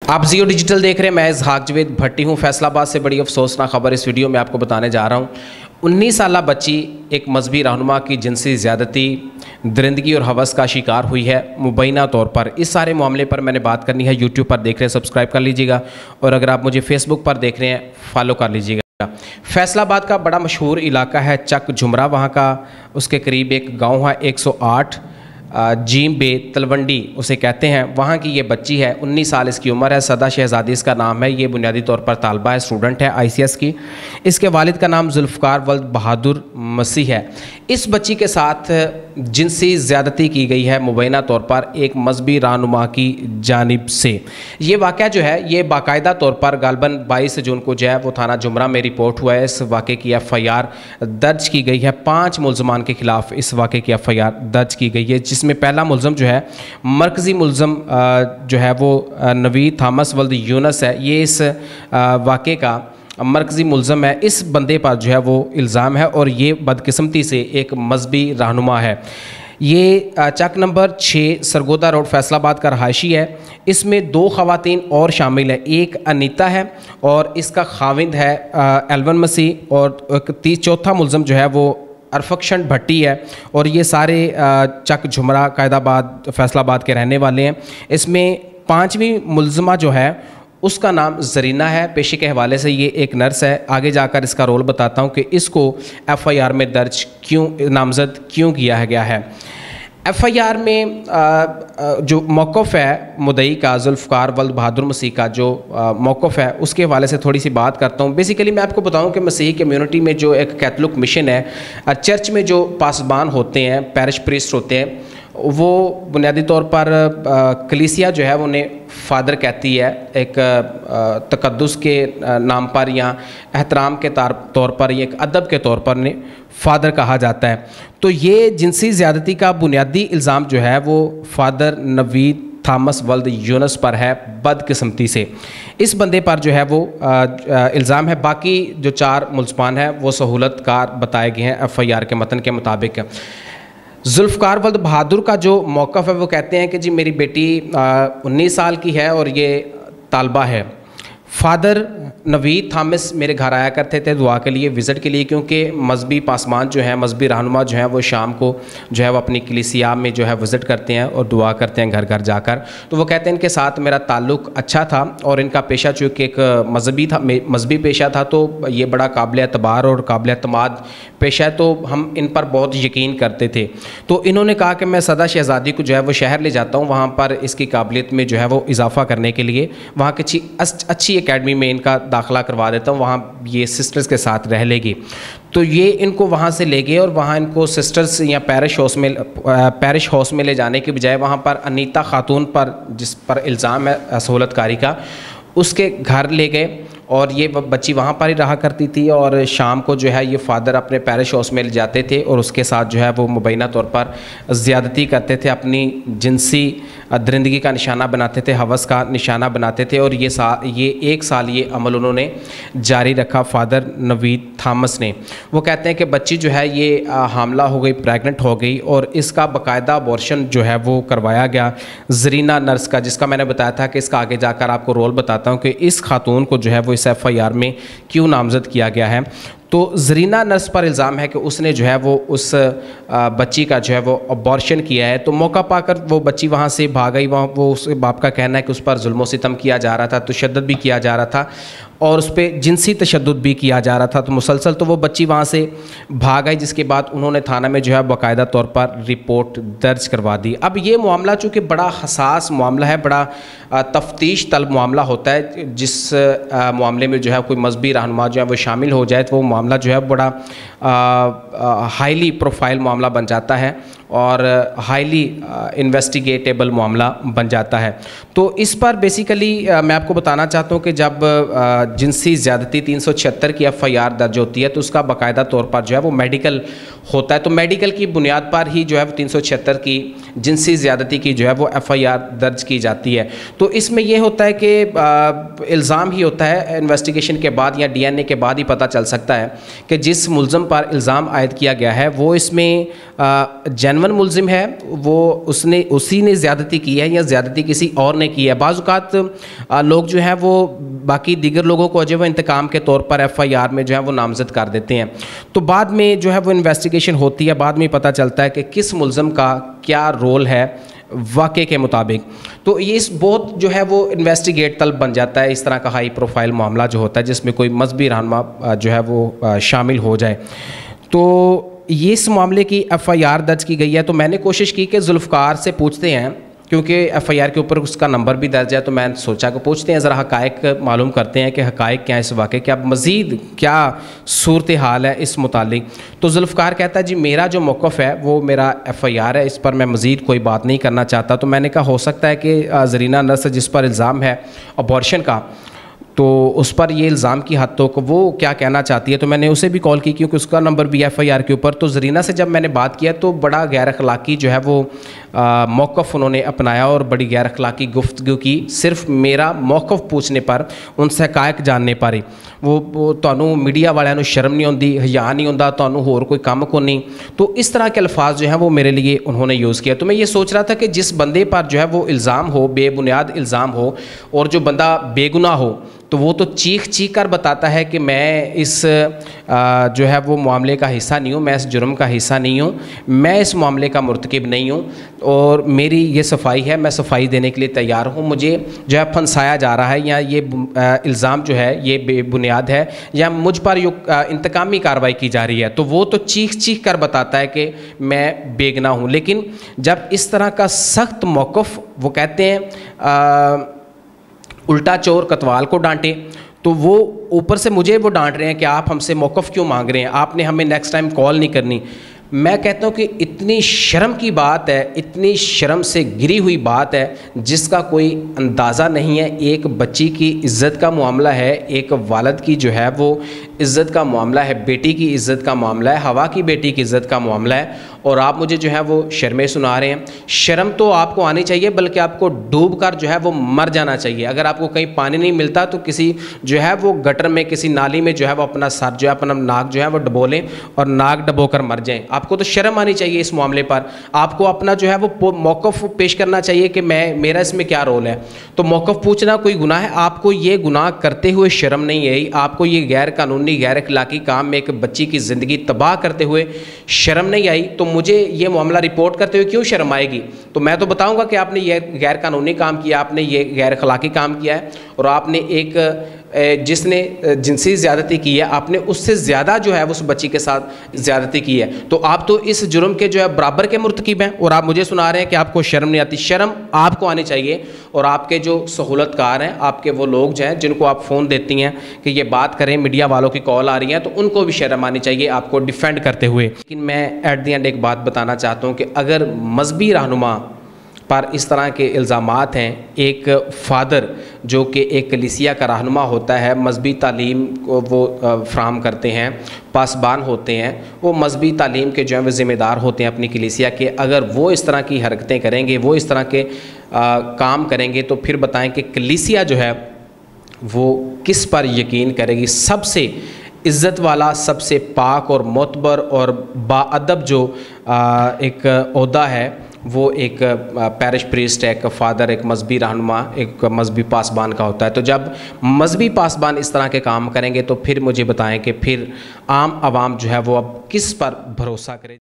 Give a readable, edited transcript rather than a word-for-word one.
आप जियो डिजिटल देख रहे हैं। मैं इसहाक जवेद भट्टी हूँ। फैसलाबाद से बड़ी अफसोसनाक खबर इस वीडियो में आपको बताने जा रहा हूँ। 19 साला बच्ची एक मजहबी रहनुमा की जिनसी ज़्यादती, दरिंदगी और हवस का शिकार हुई है मुबैना तौर पर। इस सारे मामले पर मैंने बात करनी है। यूट्यूब पर देख रहे हैं, सब्सक्राइब कर लीजिएगा, और अगर आप मुझे फेसबुक पर देख रहे हैं, फॉलो कर लीजिएगा। फैसलाबाद का बड़ा मशहूर इलाका है चक झुमरा। वहाँ का उसके करीब एक गाँव है 108 जीम बे तलवंडी उसे कहते हैं। वहाँ की ये बच्ची है, 19 साल इसकी उम्र है। सदा शहजादी इसका नाम है। ये बुनियादी तौर पर तालबा है, स्टूडेंट है ICS की। इसके वालिद का नाम जुल्फ़कार वल्द बहादुर मसीह है। इस बच्ची के साथ जिनसी ज़्यादती की गई है मुबैना तौर पर एक मजहबी रहनुमा की जानिब से। ये वाक़या जो है ये बाकायदा तौर पर गालबन 22 जून को जो है वो थाना जुमरा में रिपोर्ट हुआ है। इस वाक़े की FIR दर्ज की गई है। 5 मुलजमान के ख़िलाफ़ इस वाक़े की FIR दर्ज की गई है, जिसमें पहला मुलज़म जो है मरकज़ी मुलज़म जो है वो नवीद थॉमस वल्द यूनस है। ये इस वाक़े का मरकज़ी मुलज़म है। इस बंदे पर जो है वो इल्ज़ाम है, और ये बदकिस्मती से एक मजहबी रहनुमा है। ये चक नंबर 6 सरगोदा रोड फैसलाबाद का रहायशी है। इसमें 2 ख़वातीन और शामिल है। एक अनीता है और इसका खाविंद है एलवन मसीह, और चौथा मुलज़म जो है वो अरफक्षण भट्टी है। और ये सारे चक झुमरा कायदाबाद फैसलाबाद के रहने वाले हैं। इसमें 5वीं मुलज़मा जो है उसका नाम ज़रीना है। पेशे के हवाले से ये एक नर्स है। आगे जाकर इसका रोल बताता हूँ कि इसको FIR में दर्ज नामज़द क्यों किया गया है। FIR में जो मौक़िफ़ है मुद्दई का जुल्फ़कार वल्द बहादुर मसीह का जो मौक़िफ़ है उसके हवाले से थोड़ी सी बात करता हूँ। बेसिकली मैं आपको बताऊँ कि मसीही कम्युनिटी में जो एक कैथोलिक मिशन है, चर्च में जो पासबान होते हैं, पैरिश प्रीस्ट होते हैं, वो बुनियादी तौर पर कलीसिया जो है उन्हें फ़ादर कहती है। एक तकद्दुस के नाम पर या एहतराम के तौर पर या एक अदब के तौर पर उन्हें फ़ादर कहा जाता है। तो ये जिनसी ज़्यादती का बुनियादी इल्ज़ाम जो है वो फ़ादर नवीद थॉमस वल्द यूनस पर है, बदकिस्मती से। इस बंदे पर जो है वो इल्ज़ाम है। बाकी जो 4 मुलज़मान हैं वो सहूलतकार बताए गए हैं FIR के मतन के मुताबिक। जुल्फ़कार वल्द बहादुर का जो मौक़िफ़ है वो कहते हैं कि जी मेरी बेटी 19 साल की है और ये तालबा है। फ़ादर नवीद थॉमस मेरे घर आया करते थे दुआ के लिए, विज़िट के लिए, क्योंकि मजहबी पासमान जो हैं, मजहबी रहनुमा जो हैं वो शाम को जो है वो अपनी कलीसिया में जो है विज़िट करते हैं और दुआ करते हैं घर घर जाकर। तो वो कहते हैं इनके साथ मेरा ताल्लुक़ अच्छा था, और इनका पेशा चूँकि एक मजहबी पेशा था, तो ये बड़ा काबिल एतबार और काबिल एतमाद पेशा है, तो हम इन पर बहुत यकीन करते थे। तो इन्होंने कहा कि मैं सदा शहज़ादी को जो है वो शहर ले जाता हूँ, वहाँ पर इसकी काबिलियत में जो है वो इजाफ़ा करने के लिए वहाँ की अच्छी एकेडमी में इनका दाखिला करवा देता हूँ, वहाँ ये सिस्टर्स के साथ रह लेगी। तो ये इनको वहाँ से ले गए, और वहाँ इनको सिस्टर्स या पैरिश हाउस में ले जाने के बजाय वहाँ पर अनीता खातून पर, जिस पर इल्ज़ाम है सहूलतकारी का, उसके घर ले गए। और ये बच्ची वहाँ पर ही रहा करती थी, और शाम को जो है ये फ़ादर अपने पैरिश हाउस में ले जाते थे और उसके साथ जो है वो मुबैना तौर पर ज़्यादती करते थे, अपनी जिनसी दरिंदगी का निशाना बनाते थे, हवस का निशाना बनाते थे। और ये 1 साल ये अमल उन्होंने जारी रखा फ़ादर नवीद थॉमस ने। वो कहते हैं कि बच्ची जो है ये हामला हो गई, प्रेगनेंट हो गई, और इसका बाकायदा अबॉर्शन जो है वो करवाया गया ज़रीना नर्स का, जिसका मैंने बताया था कि इसका आगे जाकर आपको रोल बताता हूँ कि इस खातून को जो है वो इस FIR में क्यों नामज़द किया गया है। तो ज़रीना नर्स पर इल्ज़ाम है कि उसने जो है वो उस बच्ची का जो है वो अबॉर्शन किया है। तो मौका पाकर वो बच्ची वहाँ से भाग गई। वहाँ वो उसके बाप का कहना है कि उस पर जुल्म सितम किया जा रहा था, तशद्दुद भी किया जा रहा था, और उस पर जिनसी तशद्दुद भी किया जा रहा था। तो मुसलसल तो वो बच्ची वहाँ से भाग गई, जिसके बाद उन्होंने थाना में जो है बाकायदा तौर पर रिपोर्ट दर्ज करवा दी। अब ये मामला चूँकि बड़ा हसास मामला है, बड़ा तफ्तीश तलब मामला होता है, जिस मामले में जो है कोई मजहबी रहनुमा जो है वो शामिल हो जाए, तो वो मामला जो है बड़ा हाईली प्रोफाइल मामला बन जाता है और हाईली इन्वेस्टिगेटेबल मामला बन जाता है। तो इस पर बेसिकली मैं आपको बताना चाहता हूँ कि जब जिनसी ज़्यादती 376 की FIR दर्ज होती है, तो उसका बाकायदा तौर पर जो है वो मेडिकल होता है। तो मेडिकल की बुनियाद पर ही जो है 376 की जिनसी ज़्यादती की जो है वो FIR दर्ज की जाती है। तो इसमें यह होता है कि इल्ज़ाम ही होता है, इन्वेस्टिगेशन के बाद या DNA के बाद ही पता चल सकता है कि जिस मुलज़म पर इल्ज़ाम आयद किया गया है वो इसमें जेनवन मुलजिम है वो उसी ने ज़्यादती की है या ज़्यादती किसी और ने की है। बाज़ औक़ात लोग जो है वो बाकी दीगर लोगों को जो है वो इंतकाम के तौर पर FIR में जो है वो नामज़द कर देते हैं, तो बाद में जो है वो इन्वेस्टिगेशन होती है, बाद में पता चलता है कि किस मुलजिम का क्या रोल है वाक़े के मुताबिक। तो ये इस बहुत जो है वो इन्वेस्टिगेट तलब बन जाता है, इस तरह का हाई प्रोफाइल मामला जो होता है जिसमें कोई मजहबी रहनुमा जो है वो शामिल हो जाए। तो ये इस मामले की FIR दर्ज की गई है। तो मैंने कोशिश की कि जुल्फ़कार से पूछते हैं, क्योंकि FIR के ऊपर उसका नंबर भी दर्ज है, तो मैंने सोचा कि पूछते हैं, ज़रा हक़ाइक़ मालूम करते हैं कि हक़ाइक़ क्या है इस वाक़े के, अब मज़ीद क्या सूरत हाल है इस मुतालिक। तो जुल्फ़कार कहता है जी मेरा जो मौक़िफ़ है वो मेरा FIR है, इस पर मैं मज़ीद कोई बात नहीं करना चाहता। तो मैंने कहा हो सकता है कि ज़रीना नस्र जिस पर इल्ज़ाम है अबॉर्शन का, तो उस पर ये इल्ज़ाम की हद तक वो क्या कहना चाहती है। तो मैंने उसे भी कॉल की क्योंकि उसका नंबर भी FIR के ऊपर। तो ज़रीना से जब मैंने बात किया तो बड़ा गैर अखलाक़ी जो है वो मौक़िफ़ उन्होंने अपनाया और बड़ी गैर अखलाक़ी गुफ्तगू की, सिर्फ मेरा मौक़िफ़ पूछने पर, उनसे हक़ाइक़ जानने पर ही। वो तुहानू मीडिया वालों शर्म नहीं आती, हया नहीं आता, तुहानू होर कोई काम को नहीं। तो इस तरह के अल्फाज जो हैं वो मेरे लिए उन्होंने यूज़ किया। तो मैं ये सोच रहा था कि जिस बंदे पर जो है वो इल्ज़ाम हो, बेबुनियाद इल्ज़ाम हो, और जो बंदा बेगुनाह हो, तो वो तो चीख चीख कर बताता है कि मैं इस जो है वो मामले का हिस्सा नहीं हूँ, मैं इस जुर्म का हिस्सा नहीं हूँ, मैं इस मामले का मुर्तकिब नहीं हूँ, और मेरी ये सफाई है, मैं सफाई देने के लिए तैयार हूँ। मुझे जो है फंसाया जा रहा है, या ये इल्ज़ाम जो है ये बेबुनियाद है, या मुझ पर इंतकामी कार्रवाई की जा रही है। तो वो तो चीख चीख कर बताता है कि मैं बेगुनाह हूँ। लेकिन जब इस तरह का सख्त मौक़िफ़, वो कहते हैं उल्टा चोर कतवाल को डांटे, तो वो ऊपर से मुझे वो डांट रहे हैं कि आप हमसे मौक़िफ़ क्यों मांग रहे हैं, आपने हमें नेक्स्ट टाइम कॉल नहीं करनी। मैं कहता हूँ कि इतनी शर्म की बात है, इतनी शर्म से गिरी हुई बात है जिसका कोई अंदाज़ा नहीं है। एक बच्ची की इज़्ज़त का मामला है, एक वालिद की जो है वो इज़्ज़त का मामला है, बेटी की इज़्ज़त का मामला है, हवा की बेटी की इज़्ज़त का मामला है, और आप मुझे जो है वो शर्में सुना रहे हैं। शर्म तो आपको आनी चाहिए, बल्कि आपको डूब कर जो है वो मर जाना चाहिए। अगर आपको कहीं पानी नहीं मिलता तो किसी जो है वो गटर में, किसी नाली में जो है वो अपना सर जो है, अपना नाक जो है वो डबो लें और नाक डबो कर मर जाएँ। आपको तो शर्म आनी चाहिए इस मामले पर। आपको अपना जो है वो मौक़िफ़ पेश करना चाहिए कि मेरा इसमें क्या रोल है। तो मौक़िफ़ पूछना कोई गुनाह है? आपको ये गुनाह करते हुए शर्म नहीं आई? आपको ये गैर कानूनी, गैर अखलाकी काम में एक बच्ची की ज़िंदगी तबाह करते हुए शर्म नहीं आई? तो मुझे ये मामला रिपोर्ट करते हुए क्यों शर्म आएगी? तो मैं तो बताऊंगा कि आपने ये गैर कानूनी काम किया, आपने ये गैर अखलाकी काम किया है, और आपने एक जिसने जिनसी ज़्यादती की है, आपने उससे ज़्यादा जो है उस बच्ची के साथ ज़्यादती की है। तो आप तो इस जुर्म के जो है बराबर के मुर्तकिब हैं, और आप मुझे सुना रहे हैं कि आपको शर्म नहीं आती। शर्म आपको आनी चाहिए, और आपके जो सहूलतकार हैं, आपके वो लोग जो हैं जिनको आप फ़ोन देती हैं कि ये बात करें, मीडिया वालों की कॉल आ रही है, तो उनको भी शर्म आनी चाहिए आपको डिफेंड करते हुए। लेकिन मैं एट द एंड एक बात बताना चाहता हूँ कि अगर मजहबी रहनुमा पर इस तरह के इल्ज़ामात हैं, एक फ़ादर जो कि एक कलीसिया का रहनुमा होता है, मजहबी तालीम को वो फ्राहम करते हैं, पासबान होते हैं, वो मजहबी तालीम के जो है वो ज़िम्मेदार होते हैं अपनी कलीसिया के, अगर वो इस तरह की हरकतें करेंगे, वो इस तरह के काम करेंगे, तो फिर बताएं कि कलीसिया जो है वो किस पर यकीन करेगी। सबसे इज़्ज़त वाला, सबसे पाक और मोतबर और बाअदब जो एक ओहदा है वो एक पैरिश प्रीस्ट, एक फ़ादर, एक मजहबी रहनुमा, एक मजहबी पासबान का होता है। तो जब मजहबी पासबान इस तरह के काम करेंगे तो फिर मुझे बताएं कि फिर आम आवाम जो है वो अब किस पर भरोसा करे।